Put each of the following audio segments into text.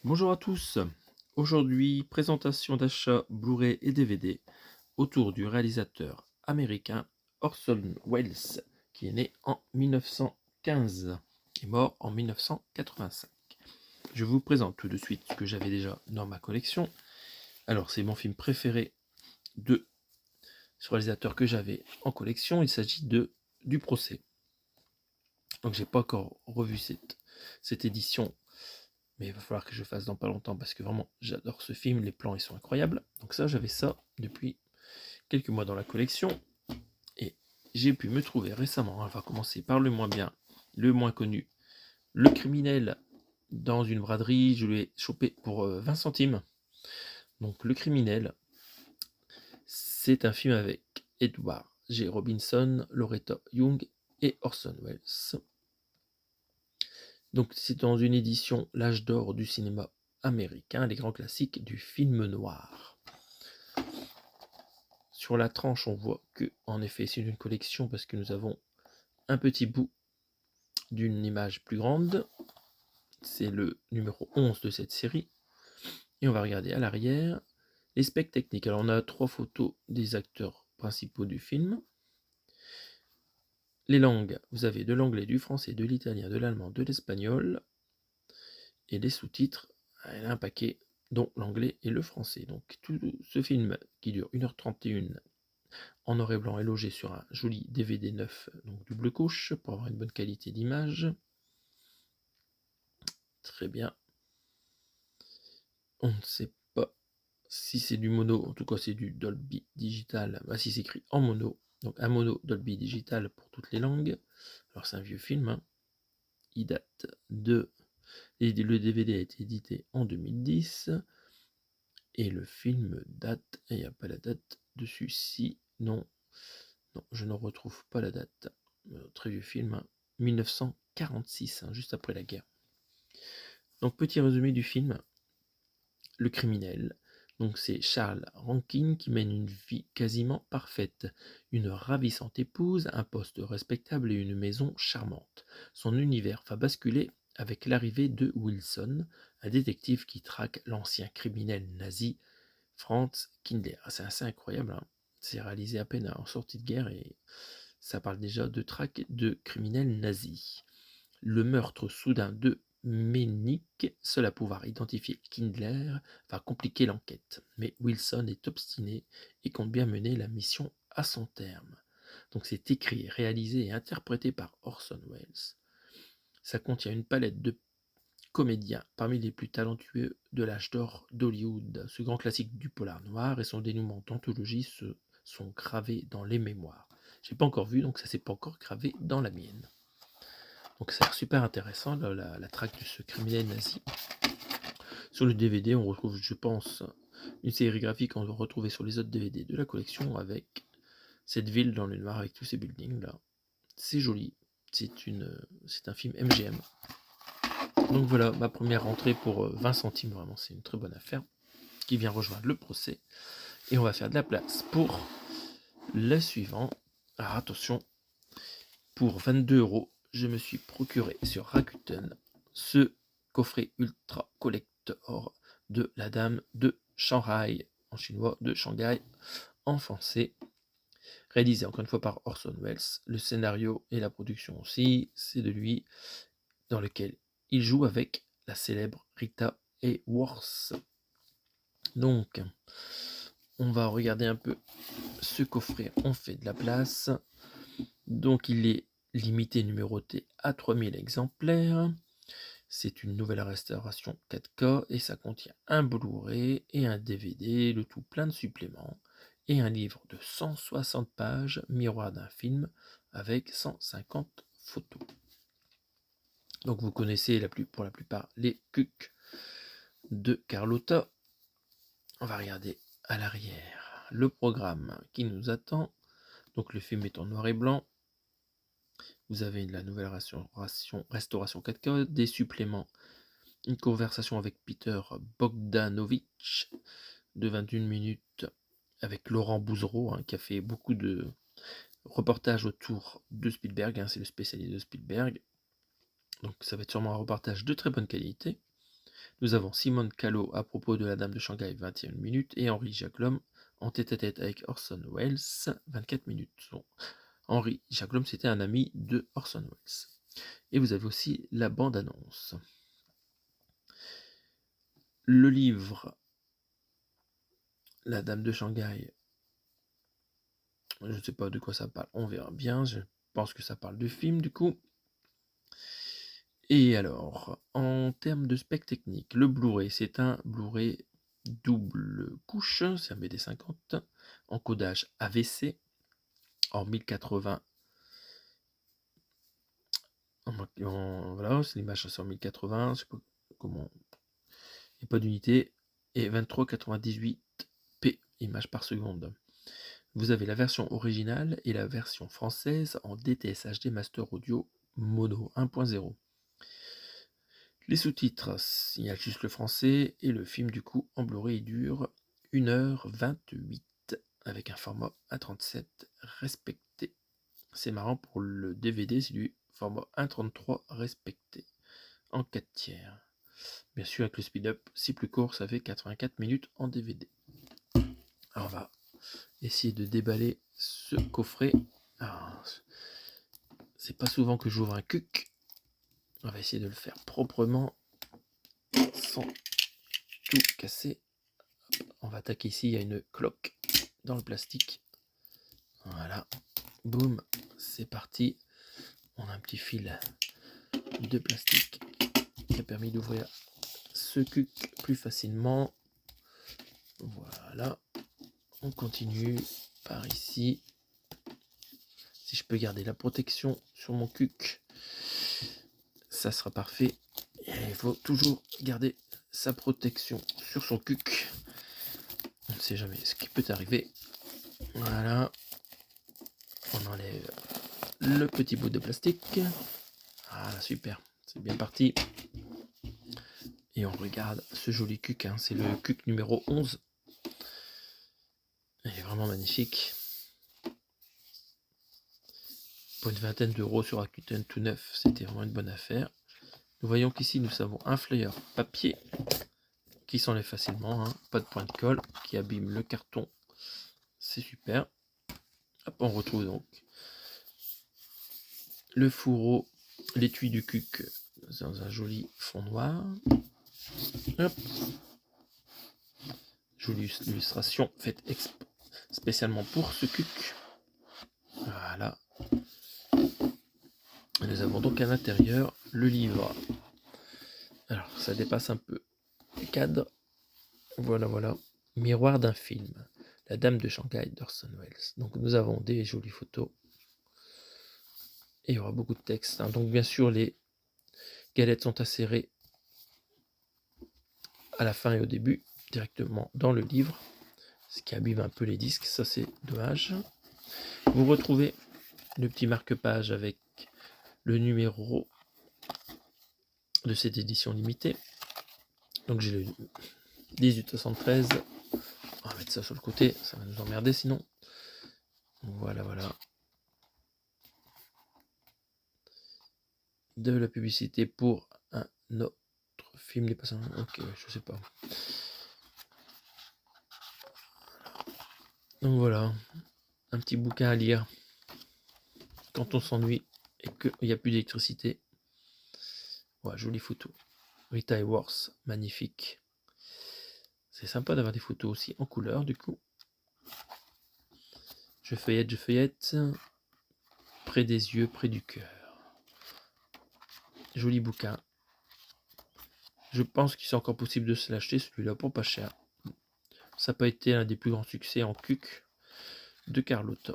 Bonjour à tous. Aujourd'hui, présentation d'achat Blu-ray et DVD autour du réalisateur américain Orson Welles, qui est né en 1915 et mort en 1985. Je vous présente tout de suite ce que j'avais déjà dans ma collection. Alors, c'est mon film préféré de ce réalisateur que j'avais en collection. Il s'agit du Procès. Donc, j'ai pas encore revu cette édition, mais il va falloir que je fasse dans pas longtemps parce que vraiment j'adore ce film, les plans ils sont incroyables. Donc ça, j'avais ça depuis quelques mois dans la collection et j'ai pu me trouver récemment, on va commencer par le moins bien, le moins connu, Le Criminel, dans une braderie. Je l'ai chopé pour 20 centimes. Donc Le Criminel, c'est un film avec Edward G. Robinson, Loretta Young et Orson Welles. Donc c'est dans une édition l'âge d'or du cinéma américain, les grands classiques du film noir. Sur la tranche, on voit que, en effet, c'est une collection parce que nous avons un petit bout d'une image plus grande. C'est le numéro 11 de cette série. Et on va regarder à l'arrière les specs techniques. Alors on a 3 photos des acteurs principaux du film. Les langues, vous avez de l'anglais, du français, de l'italien, de l'allemand, de l'espagnol. Et les sous-titres, il y a un paquet, dont l'anglais et le français. Donc tout ce film qui dure 1h31 en noir et blanc est logé sur un joli DVD neuf, donc double couche, pour avoir une bonne qualité d'image. Très bien. On ne sait pas si c'est du mono, en tout cas c'est du Dolby Digital. Bah, si c'est écrit en mono, donc un mono Dolby Digital pour toutes les langues. Alors c'est un vieux film, hein. Il date de... Le DVD a été édité en 2010. Et le film date... Il n'y a pas la date dessus, si... Non, non, je ne retrouve pas la date. Très vieux film, hein. 1946, hein, juste après la guerre. Donc petit résumé du film. Le criminel. Donc c'est Charles Rankin qui mène une vie quasiment parfaite, une ravissante épouse, un poste respectable et une maison charmante. Son univers va basculer avec l'arrivée de Wilson, un détective qui traque l'ancien criminel nazi Franz Kindler. C'est assez incroyable, hein. C'est réalisé à peine en sortie de guerre et ça parle déjà de traque de criminels nazis. Le meurtre soudain de Ménic, seul à pouvoir identifier Kindler, va compliquer l'enquête. Mais Wilson est obstiné et compte bien mener la mission à son terme. Donc c'est écrit, réalisé et interprété par Orson Welles. Ça contient une palette de comédiens parmi les plus talentueux de l'âge d'or d'Hollywood. Ce grand classique du polar noir et son dénouement d'anthologie se sont gravés dans les mémoires. J'ai pas encore vu, donc ça s'est pas encore gravé dans la mienne. Donc ça a l'air super intéressant, la traque de ce criminel nazi. Sur le DVD, on retrouve, je pense, une série graphique qu'on doit retrouver sur les autres DVD de la collection avec cette ville dans le noir avec tous ces buildings là. C'est joli, c'est un film MGM. Donc voilà, ma première rentrée pour 20 centimes, vraiment c'est une très bonne affaire qui vient rejoindre le procès. Et on va faire de la place pour le suivant. Alors attention, pour 22 €, je me suis procuré sur Rakuten ce coffret ultra collector de la dame de Shanghai, en chinois de Shanghai, en français, réalisé encore une fois par Orson Welles. Le scénario et la production aussi, c'est de lui, dans lequel il joue avec la célèbre Rita Hayworth. Donc, on va regarder un peu ce coffret, on fait de la place. Donc il est limité numéroté à 3000 exemplaires. C'est une nouvelle restauration 4K et ça contient un Blu-ray et un DVD, le tout plein de suppléments, et un livre de 160 pages, miroir d'un film, avec 150 photos. Donc vous connaissez pour la plupart les cucs de Carlotta. On va regarder à l'arrière le programme qui nous attend. Donc le film est en noir et blanc. Vous avez la nouvelle restauration 4K, des suppléments, une conversation avec Peter Bogdanovich de 21 minutes avec Laurent Bouzereau, hein, qui a fait beaucoup de reportages autour de Spielberg, hein, c'est le spécialiste de Spielberg. Donc ça va être sûrement un reportage de très bonne qualité. Nous avons Simone Callow à propos de La Dame de Shanghai, 21 minutes, et Henri Jacquelhomme en tête-à-tête avec Orson Welles, 24 minutes. Bon, Henri Jacquelhomme, c'était un ami de Orson Welles. Et vous avez aussi la bande-annonce. Le livre La Dame de Shanghai, je ne sais pas de quoi ça parle, on verra bien, je pense que ça parle du film du coup. Et alors, en termes de spec technique, le Blu-ray, c'est un Blu-ray double couche, c'est un BD50, encodage AVC, en 1080. Voilà, c'est l'image c'est en 1080, je sais pas comment, il n'y a pas d'unité, et 23,98p images par seconde. Vous avez la version originale et la version française en DTS HD Master Audio Mono 1.0. Les sous-titres, il y a juste le français, et le film du coup en Blu-ray dure 1h28 avec un format A37 respecté. C'est marrant, pour le DVD, c'est du format 1.33 respecté en 4 tiers. Bien sûr, avec le speed-up, si plus court, ça fait 84 minutes en DVD. Alors on va essayer de déballer ce coffret. C'est pas souvent que j'ouvre un cuc. On va essayer de le faire proprement sans tout casser. On va attaquer ici, il y a une cloque dans le plastique. Voilà, boum, c'est parti. On a un petit fil de plastique qui a permis d'ouvrir ce cuc plus facilement. Voilà, on continue par ici. Si je peux garder la protection sur mon cuc, ça sera parfait. Et il faut toujours garder sa protection sur son cuc. On ne sait jamais ce qui peut arriver. Voilà, on enlève le petit bout de plastique. Ah, super, c'est bien parti. Et on regarde ce joli cuc, hein. C'est le cuc numéro 11. Il est vraiment magnifique. Pour une vingtaine d'euros sur Rakuten tout neuf, c'était vraiment une bonne affaire. Nous voyons qu'ici nous avons un flyer papier qui s'enlève facilement, hein. Pas de point de colle qui abîme le carton. C'est super. Hop, on retrouve donc le fourreau, l'étui du cuc dans un joli fond noir. Hop. Jolie illustration faite spécialement pour ce cuc. Voilà. Nous avons donc à l'intérieur le livre. Alors ça dépasse un peu le cadre. Voilà, voilà. Miroir d'un film. La Dame de Shanghai d'Orson Welles. Donc nous avons des jolies photos. Et il y aura beaucoup de texte, hein. Donc bien sûr les galettes sont insérées à la fin et au début, directement dans le livre. Ce qui abîme un peu les disques, ça c'est dommage. Vous retrouvez le petit marque-page avec le numéro de cette édition limitée. Donc j'ai le 1873. On va mettre ça sur le côté, ça va nous emmerder sinon. Voilà, voilà. De la publicité pour un autre film des passants. Ok, je sais pas. Donc voilà, un petit bouquin à lire quand on s'ennuie et qu'il n'y a plus d'électricité. Ouais, jolie photo. Rita Hayworth, magnifique. C'est sympa d'avoir des photos aussi en couleur du coup. Je feuillette. Près des yeux, près du cœur. Joli bouquin. Je pense qu'il est encore possible de se l'acheter celui-là pour pas cher. Ça n'a pas été un des plus grands succès en cuc de Carlotta.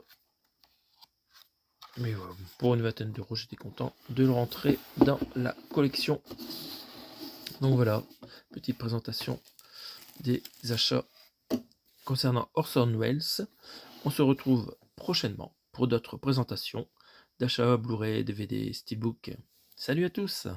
Mais voilà, pour une vingtaine d'euros, j'étais content de le rentrer dans la collection. Donc voilà, petite présentation des achats concernant Orson Welles. On se retrouve prochainement pour d'autres présentations d'achats Blu-ray, DVD, Steelbook. Salut à tous!